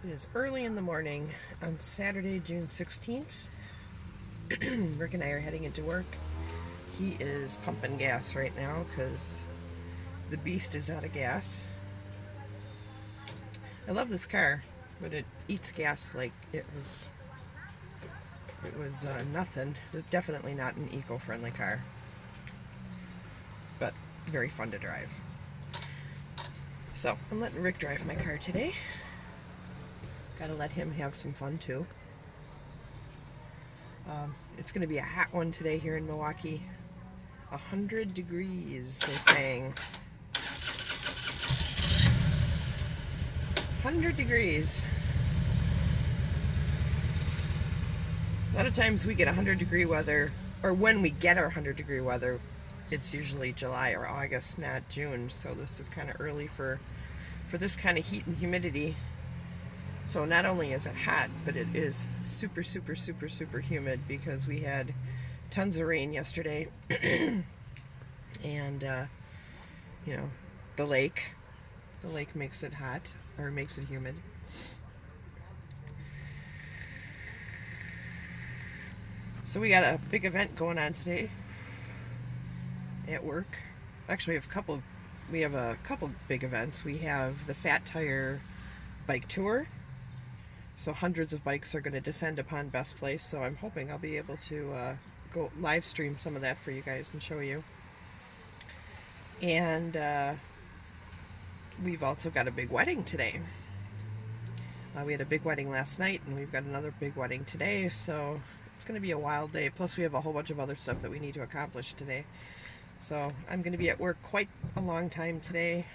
It is early in the morning on Saturday, June 16th. Rick and I are heading into work. He is pumping gas right now because the beast is out of gas. I love this car, but it eats gas like it was nothing. It's definitely not an eco-friendly car, but very fun to drive. So I'm letting Rick drive my car today. Gotta let him have some fun too. It's gonna be a hot one today here in Milwaukee. 100 degrees, they're saying. 100 degrees. A lot of times we get 100 degree weather, or when we get our 100 degree weather, it's usually July or August, not June. So this is kind of early for this kind of heat and humidity. So not only is it hot, but it is super, super, super, super humid because we had tons of rain yesterday. And, the lake makes it hot, or makes it humid. So we got a big event going on today at work. Actually, we have a couple big events. We have the Fat Tire bike tour. So hundreds of bikes are going to descend upon Best Place, so I'm hoping I'll be able to go live stream some of that for you guys and show you. And we've also got a big wedding today. We had a big wedding last night, and we've got another big wedding today, so it's going to be a wild day. Plus we have a whole bunch of other stuff that we need to accomplish today. So I'm going to be at work quite a long time today.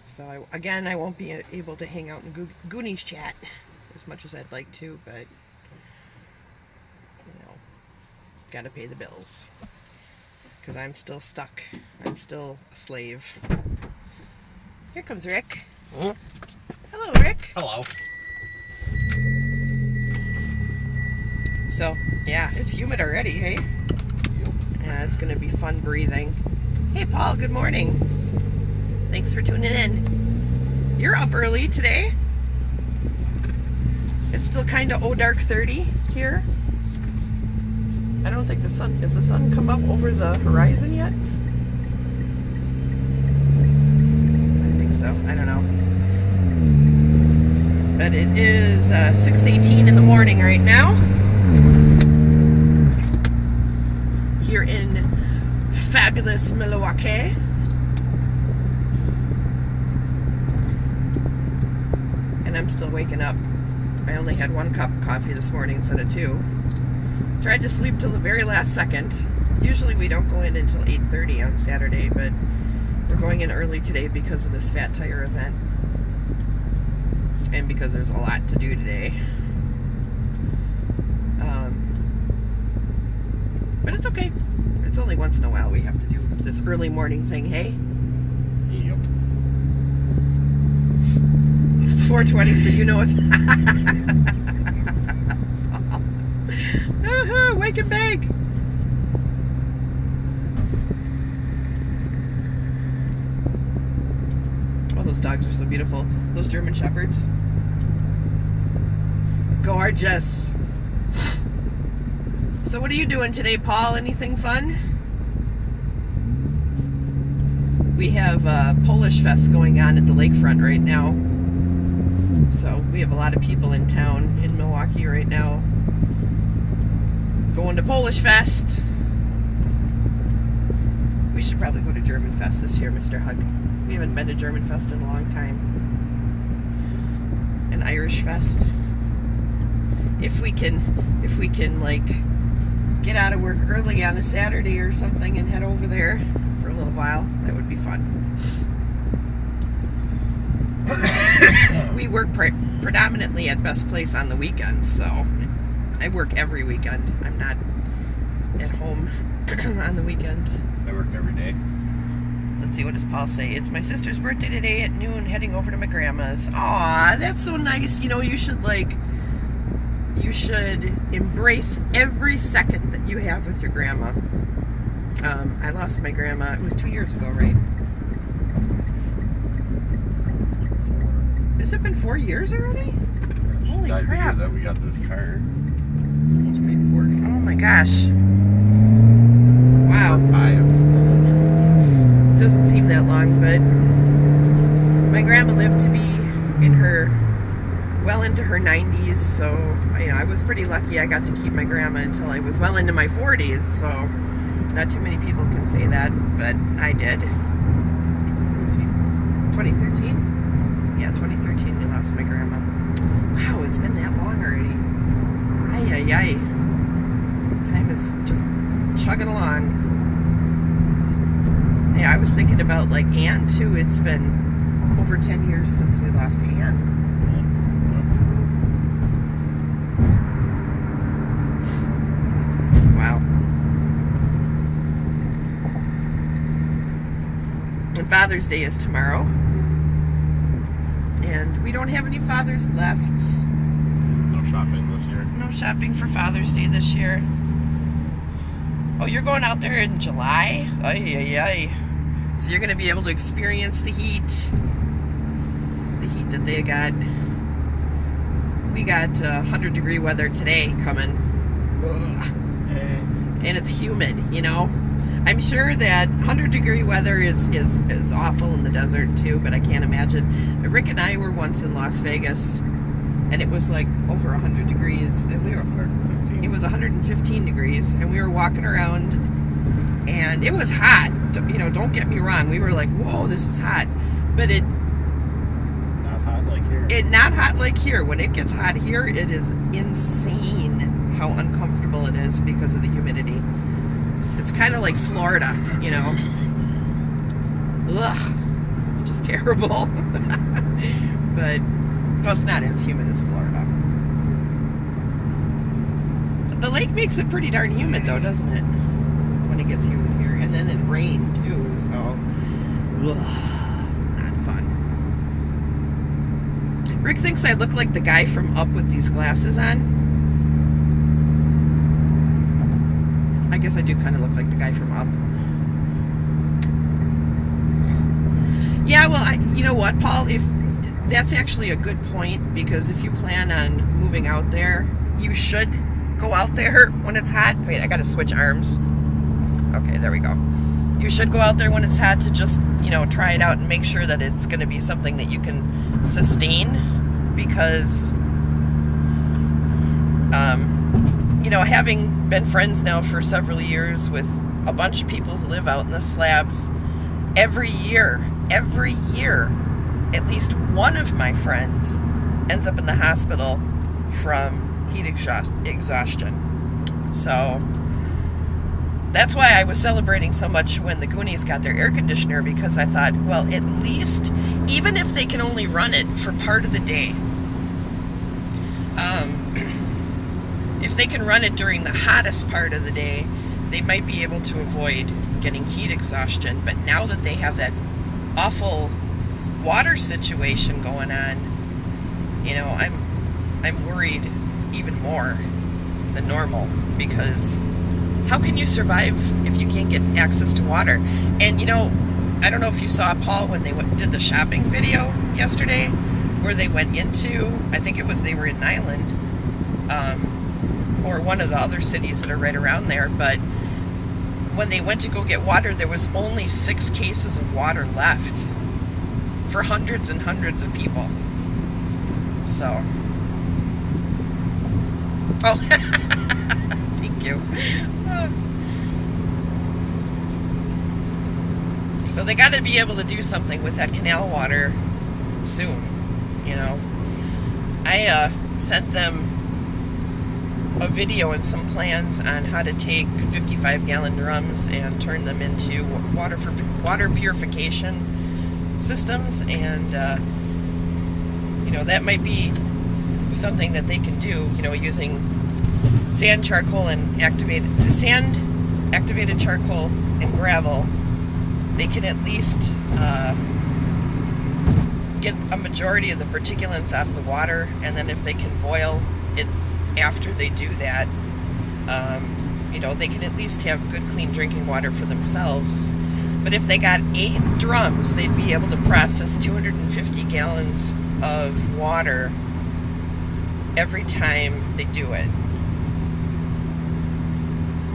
So I won't be able to hang out in Goonies chat as much as I'd like to, but gotta pay the bills because I'm still stuck. I'm still a slave. Here comes Rick. Hmm? Hello, Rick. Hello. So yeah, it's humid already, hey? Yep. Yeah, it's gonna be fun breathing. Hey Paul, good morning. Thanks for tuning in. You're up early today. It's still kind of dark 30 here. I don't think has the sun come up over the horizon yet? I think so. I don't know. But it is 6:18 in the morning right now. Here in fabulous Milwaukee. And I'm still waking up. I only had 1 cup of coffee this morning instead of 2. Tried to sleep till the very last second. Usually we don't go in until 8:30 on Saturday, but we're going in early today because of this Fat Tire event. And because there's a lot to do today. But it's okay. It's only once in a while we have to do this early morning thing, hey? Yep. It's 4:20, so you know it's... Wake and bake! Oh, those dogs are so beautiful. Those German Shepherds. Gorgeous! So what are you doing today, Paul? Anything fun? We have Polish Fest going on at the lakefront right now. So we have a lot of people in town in Milwaukee right now going to Polish Fest. We should probably go to German Fest this year, Mr. Hug. We haven't been to German Fest in a long time. An Irish Fest. If we can like get out of work early on a Saturday or something and head over there for a little while, that would be fun. We work predominantly at Best Place on the weekends, so I work every weekend. I'm not at home on the weekends. I work every day. Let's see, what does Paul say? It's my sister's birthday today at noon, heading over to my grandma's. Aw, that's so nice. You know, you should embrace every second that you have with your grandma. I lost my grandma, it was 2 years ago, right? Has it been 4 years already? Holy Died the year crap. that we got this car. Almost paid for it. Oh my gosh. Wow. 5. Doesn't seem that long, but my grandma lived to be well into her 90s, so I was pretty lucky I got to keep my grandma until I was well into my 40s, so not too many people can say that, but I did. 2013? Yeah, 2013 we lost my grandma. Wow, it's been that long already. Ay, ay, ay. Time is just chugging along. Yeah, I was thinking about like Ann too. It's been over 10 years since we lost Ann. Wow. And Father's Day is tomorrow. And we don't have any fathers left. No shopping this year. No shopping for Father's Day this year. Oh, you're going out there in July? Ay, ay, ay. So you're going to be able to experience the heat. The heat that they got. We got 100-degree weather today coming. Ugh. And it's humid, I'm sure that 100-degree weather is awful in the desert too, but I can't imagine. Rick and I were once in Las Vegas, and it was like over 100 degrees, and we were 115. It was 115 degrees, and we were walking around, and it was hot. Don't get me wrong. We were like, whoa, this is hot, but Not hot like here. not hot like here. When it gets hot here, it is insane how uncomfortable it is because of the humidity. It's kind of like Florida, Ugh, it's just terrible. But it's not as humid as Florida. The lake makes it pretty darn humid though, doesn't it? When it gets humid here. And then it rained too, so not fun. Rick thinks I look like the guy from Up with these glasses on. I guess I do kind of look like the guy from Up. Yeah, well, you know what, Paul? If that's actually a good point, because if you plan on moving out there, you should go out there when it's hot. Wait, I gotta switch arms. Okay, there we go. You should go out there when it's hot to just, try it out and make sure that it's going to be something that you can sustain, because having been friends now for several years with a bunch of people who live out in the slabs, every year, at least one of my friends ends up in the hospital from heat exhaustion. So that's why I was celebrating so much when the Goonies got their air conditioner, because I thought, well, at least, even if they can only run it for part of the day, if they can run it during the hottest part of the day, they might be able to avoid getting heat exhaustion. But now that they have that awful water situation going on, I'm worried even more than normal, because how can you survive if you can't get access to water? And I don't know if you saw, Paul, when they did the shopping video yesterday, where they went into, I think they were in Nyland, or one of the other cities that are right around there, but when they went to go get water, there was only 6 cases of water left for hundreds and hundreds of people. So, thank you. So they got to be able to do something with that canal water soon, I sent them a video and some plans on how to take 55-gallon drums and turn them into water purification systems, and that might be something that they can do, using sand, charcoal, and activated charcoal and gravel. They can at least get a majority of the particulates out of the water, and then if they can boil it after they do that, they can at least have good, clean drinking water for themselves. But if they got 8 drums, they'd be able to process 250 gallons of water every time they do it.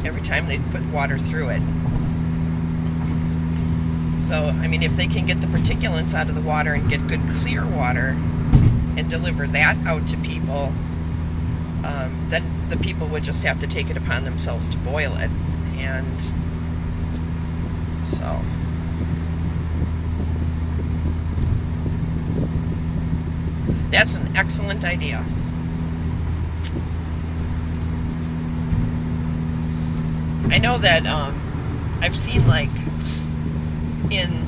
Every time they put water through it. So, I mean, if they can get the particulates out of the water and get good clear water and deliver that out to people, then the people would just have to take it upon themselves to boil it. And so that's an excellent idea. I know that I've seen, like, in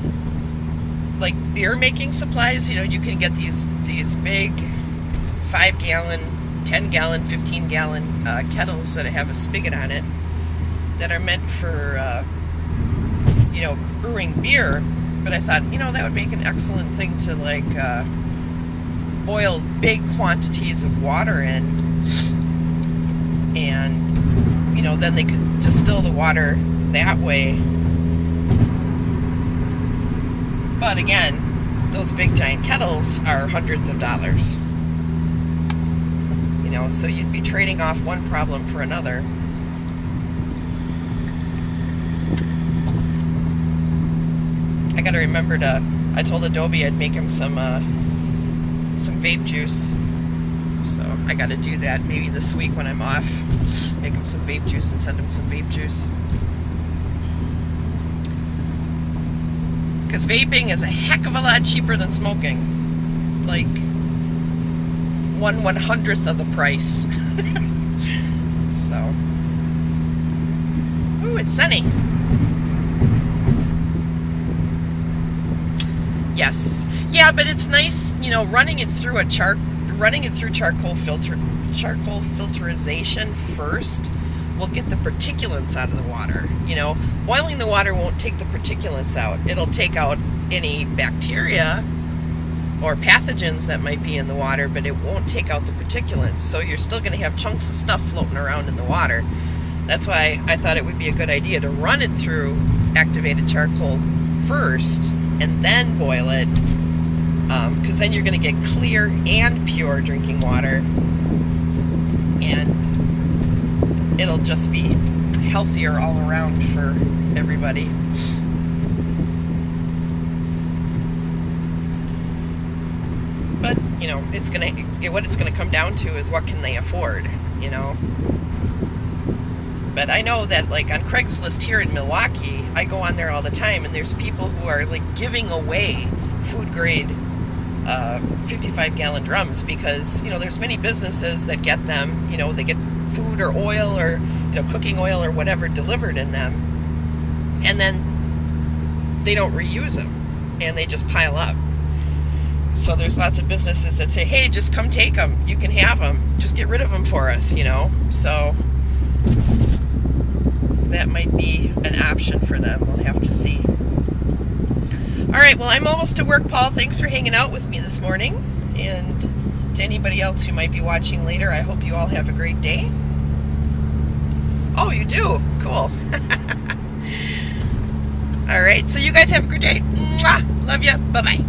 like beer making supplies, you know, you can get these big 5-gallon, 10-gallon, 15-gallon kettles that have a spigot on it that are meant for you know, brewing beer. But I thought, you know, that would make an excellent thing to, like, boil big quantities of water in, and, you know, then they could distill the water that way. But again, those big giant kettles are hundreds of dollars. You know, so you'd be trading off one problem for another. I gotta remember I told Adobe I'd make him some vape juice. So I gotta do that maybe this week when I'm off. Make him some vape juice and send him some vape juice. Because vaping is a heck of a lot cheaper than smoking. Like 1/100th of the price. So. Ooh, it's sunny. Yes. Yeah, but it's nice, you know, running it through charcoal filterization first will get the particulates out of the water. You know, boiling the water won't take the particulates out. It'll take out any bacteria or pathogens that might be in the water, but it won't take out the particulates. So you're still going to have chunks of stuff floating around in the water. That's why I thought it would be a good idea to run it through activated charcoal first and then boil it, because then you're going to get clear and pure drinking water, and it'll just be healthier all around for everybody. But, you know, what it's gonna come down to is what can they afford, you know. But I know that, like, on Craigslist here in Milwaukee, I go on there all the time, and there's people who are, like, giving away food grade 55-gallon drums, because, you know, there's many businesses that get them, you know, they get food or oil or, you know, cooking oil or whatever delivered in them, and then they don't reuse them, and they just pile up. So there's lots of businesses that say, hey, just come take them, you can have them, just get rid of them for us, you know. So that might be an option for them. We'll have to see. All right, well, I'm almost to work, Paul. Thanks for hanging out with me this morning. And to anybody else who might be watching later, I hope you all have a great day. Oh, you do? Cool. All right, so you guys have a good day. Mwah! Love you. Bye-bye.